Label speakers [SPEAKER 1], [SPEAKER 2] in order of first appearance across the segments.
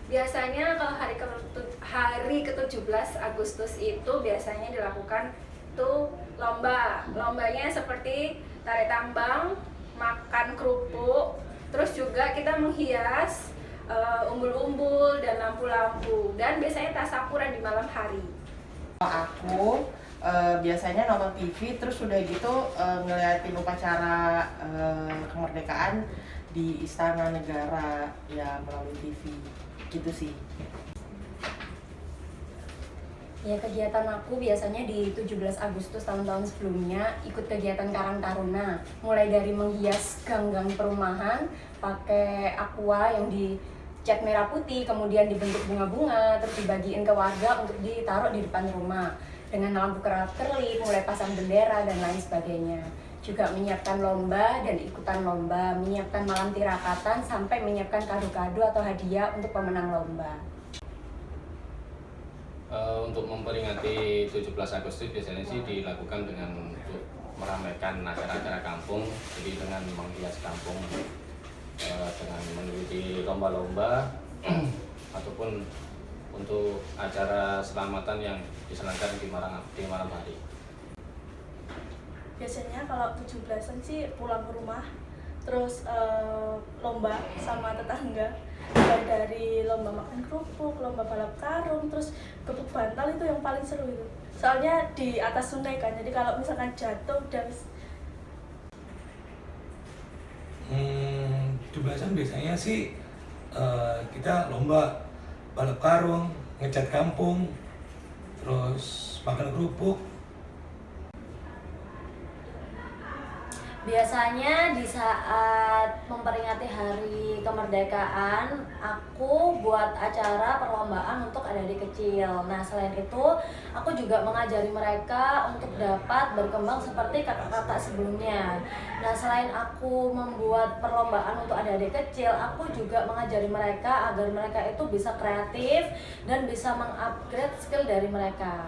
[SPEAKER 1] Biasanya kalau hari ke-17 Agustus itu biasanya dilakukan tuh lomba. Lombanya seperti tarik tambang, makan kerupuk, terus juga kita menghias umbul-umbul dan lampu-lampu, dan biasanya tasyakuran di malam hari.
[SPEAKER 2] Aku biasanya nonton TV, terus udah gitu ngeliatin upacara kemerdekaan di Istana Negara ya melalui TV gitu sih.
[SPEAKER 3] Ya, kegiatan aku biasanya di 17 Agustus tahun-tahun sebelumnya ikut kegiatan Karang Taruna, mulai dari menghias gang-gang perumahan pakai aqua yang dicat merah putih, kemudian dibentuk bunga-bunga, terus dibagiin ke warga untuk ditaruh di depan rumah dengan lampu kerlip, mulai pasang bendera dan lain sebagainya. Juga menyiapkan lomba dan ikutan lomba, menyiapkan malam tirakatan sampai menyiapkan kado-kado atau hadiah untuk pemenang lomba.
[SPEAKER 4] Untuk memperingati 17 Agustus biasanya sih dilakukan dengan untuk meramaikan acara-acara kampung, jadi dengan menghias kampung dengan mengikuti lomba-lomba ataupun untuk acara selamatan yang diselenggarakan di malam hari.
[SPEAKER 5] Biasanya kalau 17-an sih pulang ke rumah, terus lomba sama tetangga, mulai dari lomba makan kerupuk, lomba balap karung, terus gebuk bantal. Itu yang paling seru itu, soalnya di atas sungai kan, jadi kalau misalkan jatuh dan
[SPEAKER 6] 17-an biasanya sih kita lomba balap karung, ngecat kampung, terus makan kerupuk.
[SPEAKER 3] Biasanya di saat memperingati hari kemerdekaan, aku buat acara perlombaan untuk adik-adik kecil. Nah, selain itu, aku juga mengajari mereka untuk dapat berkembang seperti kakak-kakak sebelumnya. Nah, selain aku membuat perlombaan untuk adik-adik kecil, aku juga mengajari mereka agar mereka itu bisa kreatif dan bisa mengupgrade skill dari mereka.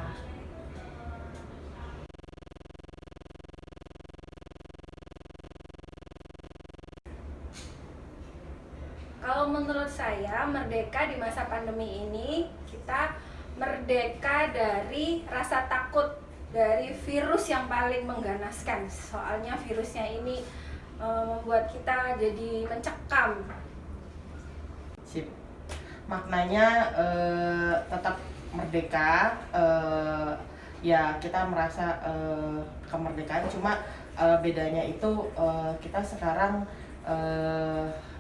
[SPEAKER 1] Kalau menurut saya, merdeka di masa pandemi ini, kita merdeka dari rasa takut dari virus yang paling mengganaskan. Soalnya virusnya ini membuat kita jadi mencekam.
[SPEAKER 2] Sip. Maknanya tetap merdeka, ya kita merasa kemerdekaan, cuma bedanya itu kita sekarang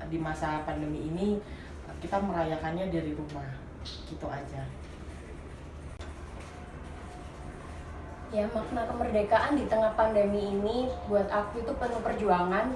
[SPEAKER 2] di masa pandemi ini kita merayakannya dari rumah, gitu aja.
[SPEAKER 3] Ya, makna kemerdekaan di tengah pandemi ini buat aku itu penuh perjuangan.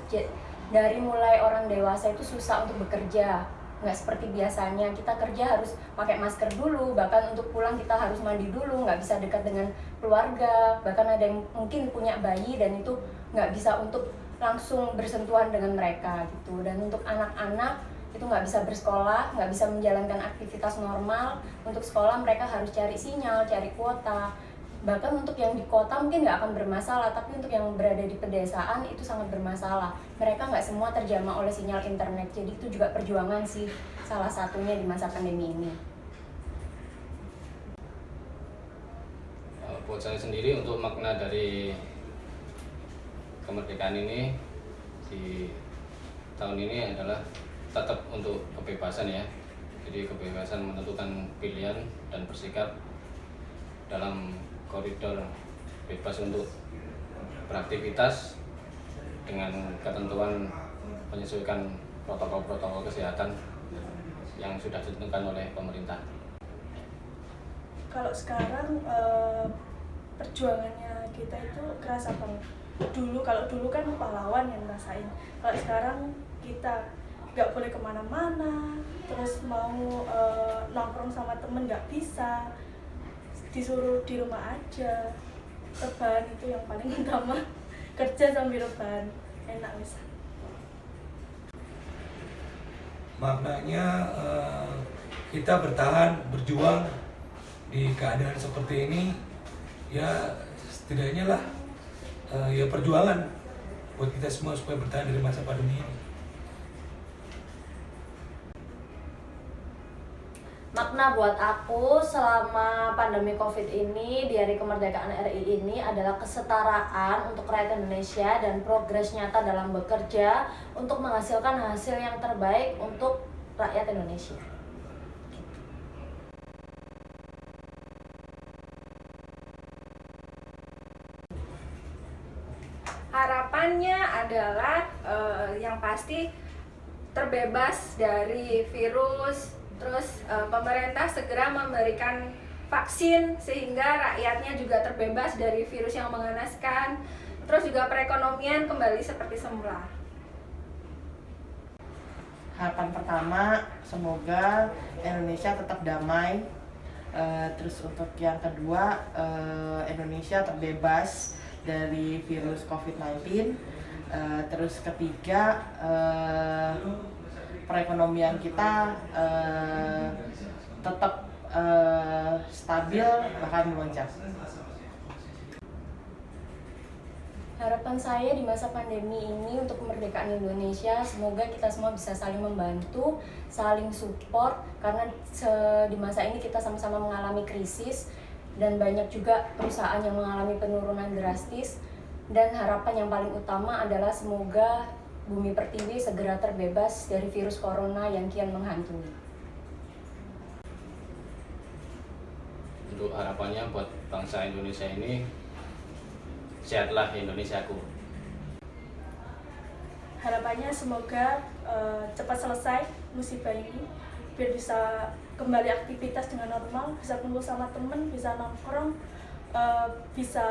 [SPEAKER 3] Dari mulai orang dewasa itu susah untuk bekerja, nggak seperti biasanya kita kerja harus pakai masker dulu, bahkan untuk pulang kita harus mandi dulu, nggak bisa dekat dengan keluarga, bahkan ada yang mungkin punya bayi dan itu nggak bisa untuk langsung bersentuhan dengan mereka gitu. Dan untuk anak-anak itu nggak bisa bersekolah, nggak bisa menjalankan aktivitas normal. Untuk sekolah mereka harus cari sinyal, cari kuota. Bahkan untuk yang di kota mungkin nggak akan bermasalah, tapi untuk yang berada di pedesaan itu sangat bermasalah. Mereka nggak semua terjamah oleh sinyal internet, jadi itu juga perjuangan sih salah satunya di masa pandemi ini.
[SPEAKER 4] Buat saya sendiri, untuk makna dari kemerdekaan ini di tahun ini adalah tetap untuk kebebasan ya. Jadi kebebasan menentukan pilihan dan bersikap dalam koridor bebas untuk beraktivitas dengan ketentuan menyesuaikan protokol-protokol kesehatan yang sudah ditentukan oleh pemerintah.
[SPEAKER 5] kalau sekarang perjuangannya kita itu kerasa banget. Kalau dulu kan pahlawan yang ngerasain, kalau sekarang kita nggak boleh kemana-mana, terus mau nongkrong sama temen nggak bisa, disuruh di rumah aja. Rebahan itu yang paling utama, kerja sambil rebahan, enak bisa.
[SPEAKER 6] Maknanya kita bertahan, berjuang di keadaan seperti ini, ya setidaknya lah ya perjuangan buat kita semua supaya bertahan dari masa pandemi ini.
[SPEAKER 7] Makna buat aku selama pandemi COVID ini di Hari Kemerdekaan RI ini adalah kesetaraan untuk rakyat Indonesia dan progres nyata dalam bekerja untuk menghasilkan hasil yang terbaik untuk rakyat Indonesia.
[SPEAKER 1] Harapannya adalah yang pasti terbebas dari virus, terus pemerintah segera memberikan vaksin sehingga rakyatnya juga terbebas dari virus yang mengenaskan, terus juga perekonomian kembali seperti semula.
[SPEAKER 2] Harapan pertama, semoga Indonesia tetap damai. Terus untuk yang kedua, Indonesia terbebas dari virus COVID-19. Terus ketiga, perekonomian kita tetap stabil bahkan melonjak.
[SPEAKER 3] Harapan saya di masa pandemi ini untuk kemerdekaan Indonesia, semoga kita semua bisa saling membantu, saling support, karena di masa ini kita sama-sama mengalami krisis dan banyak juga perusahaan yang mengalami penurunan drastis. Dan harapan yang paling utama adalah semoga Bumi Pertiwi segera terbebas dari virus corona yang kian menghantui.
[SPEAKER 4] Untuk harapannya buat bangsa Indonesia ini, sehatlah Indonesiaku.
[SPEAKER 5] Harapannya semoga cepat selesai musibah ini biar bisa kembali aktivitas dengan normal, bisa kumpul sama temen, bisa nongkrong, bisa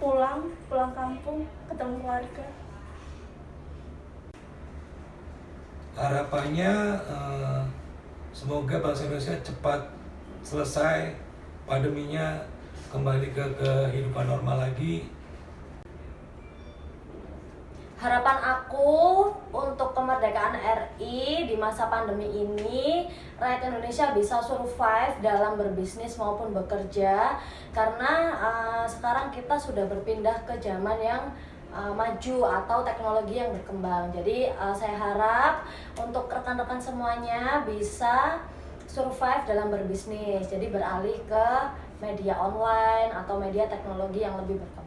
[SPEAKER 5] pulang kampung, ketemu keluarga.
[SPEAKER 6] Harapannya semoga bangsa Indonesia cepat selesai pandeminya, kembali ke kehidupan normal lagi.
[SPEAKER 7] Harapan aku untuk kemerdekaan RI di masa pandemi ini, rakyat Indonesia bisa survive dalam berbisnis maupun bekerja, karena sekarang kita sudah berpindah ke zaman yang maju atau teknologi yang berkembang. Jadi saya harap untuk rekan-rekan semuanya bisa survive dalam berbisnis, jadi beralih ke media online atau media teknologi yang lebih berkembang.